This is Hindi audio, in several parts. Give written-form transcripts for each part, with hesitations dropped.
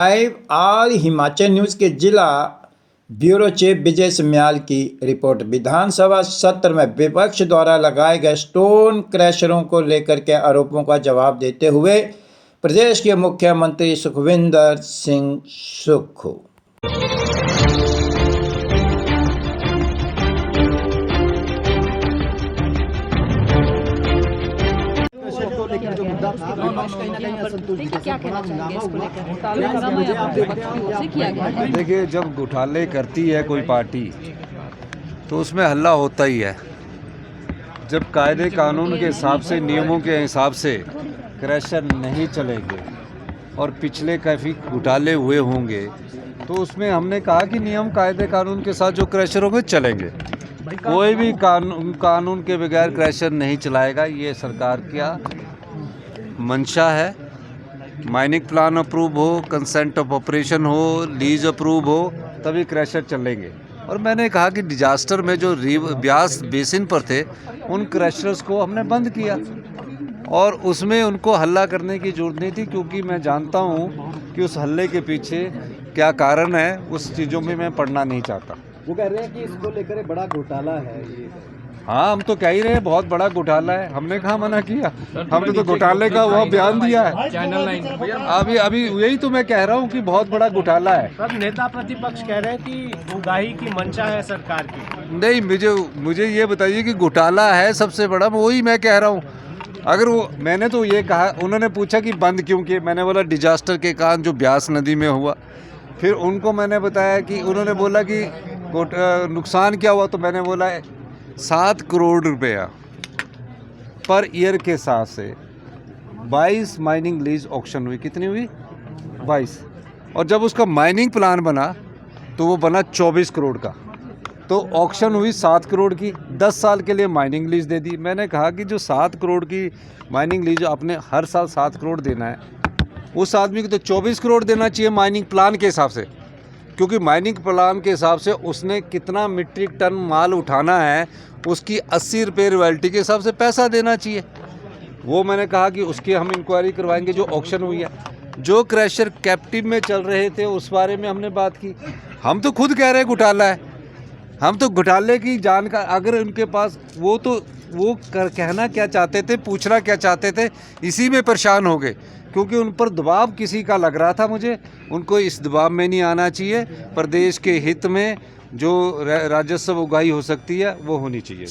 लाइव ऑल हिमाचल न्यूज़ के जिला ब्यूरो चीफ विजय सम्याल की रिपोर्ट। विधानसभा सत्र में विपक्ष द्वारा लगाए गए स्टोन क्रैशरों को लेकर के आरोपों का जवाब देते हुए प्रदेश के मुख्यमंत्री सुखविंदर सिंह सुक्खू। देखिए, जब घोटाले करती है कोई पार्टी तो उसमें हल्ला होता ही है। जब कायदे कानून के हिसाब से, नियमों के हिसाब से क्रैशर नहीं चलेंगे और पिछले काफ़ी घोटाले हुए होंगे तो उसमें हमने कहा कि नियम कायदे कानून के साथ जो क्रैशर होंगे चलेंगे। कोई भी कानून के बगैर क्रैशर नहीं चलाएगा, ये सरकार का मंशा है। माइनिंग प्लान अप्रूव हो, कंसेंट ऑफ ऑपरेशन हो, लीज अप्रूव हो, तभी क्रैशर चलेंगे। और मैंने कहा कि डिजास्टर में जो ब्यास बेसिन पर थे उन क्रैशर्स को हमने बंद किया और उसमें उनको हल्ला करने की ज़रूरत नहीं थी, क्योंकि मैं जानता हूँ कि उस हल्ले के पीछे क्या कारण है। उस चीज़ों में मैं पढ़ना नहीं चाहता। वो कह रहे हैं कि इसको लेकर बड़ा घोटाला है ये। हाँ, हम तो कह ही रहे हैं बहुत बड़ा घोटाला है। हमने कहाँ मना किया? हमने तो घोटाले का वह बयान दिया है। अभी यही तो मैं कह रहा हूँ कि बहुत बड़ा घोटाला है। सब नेता प्रतिपक्ष कह रहे हैं कि उगाही की मंशा है सरकार की। नहीं, मुझे ये बताइए कि घोटाला है सबसे बड़ा, वही मैं कह रहा हूँ। अगर वो, मैंने तो ये कहा, उन्होंने पूछा कि बंद क्यों किए, मैंने बोला डिजास्टर के कारण जो ब्यास नदी में हुआ। फिर उनको मैंने बताया कि उन्होंने बोला कि नुकसान क्या हुआ, तो मैंने बोला 7 करोड़ रुपया पर ईयर के हिसाब से 22 माइनिंग लीज ऑक्शन हुई। कितनी हुई? 22। और जब उसका माइनिंग प्लान बना तो वो बना 24 करोड़ का। तो ऑक्शन हुई 7 करोड़ की, 10 साल के लिए माइनिंग लीज दे दी। मैंने कहा कि जो 7 करोड़ की माइनिंग लीज आपने हर साल 7 करोड़ देना है, उस आदमी को तो 24 करोड़ देना चाहिए माइनिंग प्लान के हिसाब से, क्योंकि माइनिंग प्लान के हिसाब से उसने कितना मीट्रिक टन माल उठाना है उसकी 80 रुपये रॉयल्टी के हिसाब से पैसा देना चाहिए। वो मैंने कहा कि उसकी हम इंक्वायरी करवाएंगे जो ऑक्शन हुई है। जो क्रैशर कैप्टिव में चल रहे थे उस बारे में हमने बात की। हम तो खुद कह रहे हैं घोटाला है। हम तो घोटाले की जानकारी, अगर उनके पास वो कहना क्या चाहते थे, पूछना क्या चाहते थे, इसी में परेशान हो गए, क्योंकि उन पर दबाव किसी का लग रहा था। मुझे उनको इस दबाव में नहीं आना चाहिए। प्रदेश के हित में जो राजस्व उगाही हो सकती है वो होनी चाहिए।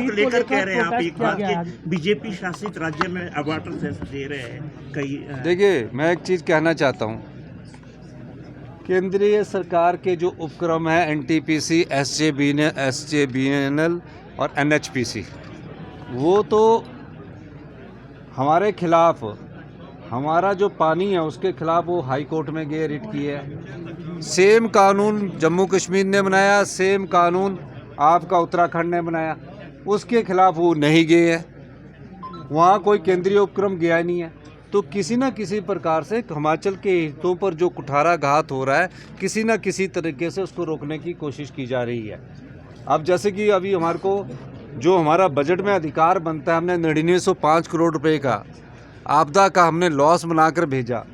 लेकर कह रहे हैं आप एक बात कि बीजेपी शासित राज्य में वाटर सेस दे रहे हैं कई। देखिए, मैं एक चीज़ कहना चाहता हूँ। केंद्रीय सरकार के जो उपक्रम है एनटीपीसी, एसजेबीएनएल और एनएचपीसी, वो तो हमारे खिलाफ, हमारा जो पानी है उसके खिलाफ वो हाई कोर्ट में गए, रिट किए है। सेम कानून जम्मू कश्मीर ने बनाया, सेम कानून आपका उत्तराखंड ने बनाया, उसके खिलाफ वो नहीं गए हैं। वहाँ कोई केंद्रीय उपक्रम गया नहीं है। तो किसी न किसी प्रकार से हिमाचल के हितों पर जो कुठाराघात हो रहा है, किसी न किसी तरीके से उसको रोकने की कोशिश की जा रही है। अब जैसे कि अभी हमारे को जो हमारा बजट में अधिकार बनता है, हमने 9905 करोड़ रुपए का आपदा का हमने लॉस बनाकर भेजा।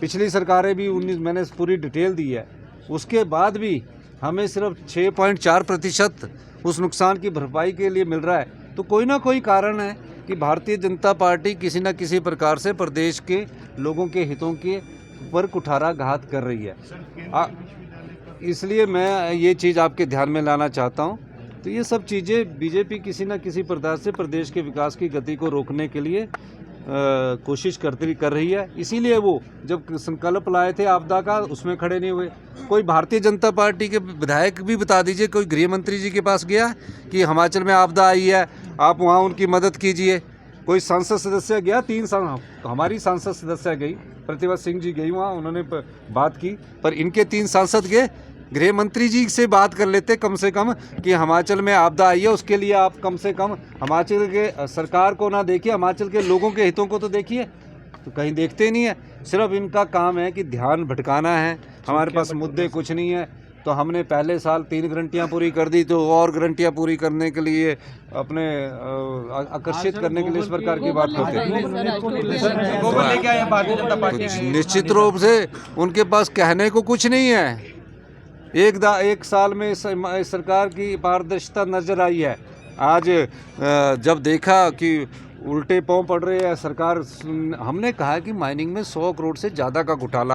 पिछली सरकारें भी 19, मैंने पूरी डिटेल दी है, उसके बाद भी हमें सिर्फ 6.4% उस नुकसान की भरपाई के लिए मिल रहा है। तो कोई ना कोई कारण है कि भारतीय जनता पार्टी किसी न किसी प्रकार से प्रदेश के लोगों के हितों के पर कुठाराघात कर रही है। इसलिए मैं ये चीज़ आपके ध्यान में लाना चाहता हूँ। तो ये सब चीज़ें बीजेपी किसी न किसी प्रकार से प्रदेश के विकास की गति को रोकने के लिए कोशिश कर रही है। इसीलिए वो जब संकल्प लाए थे आपदा का, उसमें खड़े नहीं हुए। कोई भारतीय जनता पार्टी के विधायक भी बता दीजिए, कोई गृह मंत्री जी के पास गया कि हिमाचल में आपदा आई है, आप वहाँ उनकी मदद कीजिए? कोई सांसद सदस्य गया? 3 साल हमारी सांसद सदस्य गई, प्रतिभा सिंह जी गई, वहाँ उन्होंने बात की। पर इनके 3 सांसद गए। गृह मंत्री जी से बात कर लेते कम से कम कि हिमाचल में आपदा आई है, उसके लिए आप कम से कम हिमाचल के सरकार को ना देखिए, हिमाचल के लोगों के हितों को तो देखिए। तो कहीं देखते नहीं है। सिर्फ इनका काम है कि ध्यान भटकाना है। हमारे पास मुद्दे कुछ नहीं है। तो हमने पहले साल 3 गारंटियाँ पूरी कर दी, तो और गारंटियाँ पूरी करने के लिए अपने आकर्षित करने के लिए इस प्रकार की बात करते हैं। निश्चित रूप से उनके पास कहने को कुछ नहीं है। एक साल में इस सरकार की पारदर्शिता नजर आई है। आज जब देखा कि उल्टे पांव पड़ रहे हैं सरकार, हमने कहा कि माइनिंग में 100 करोड़ से ज़्यादा का घोटाला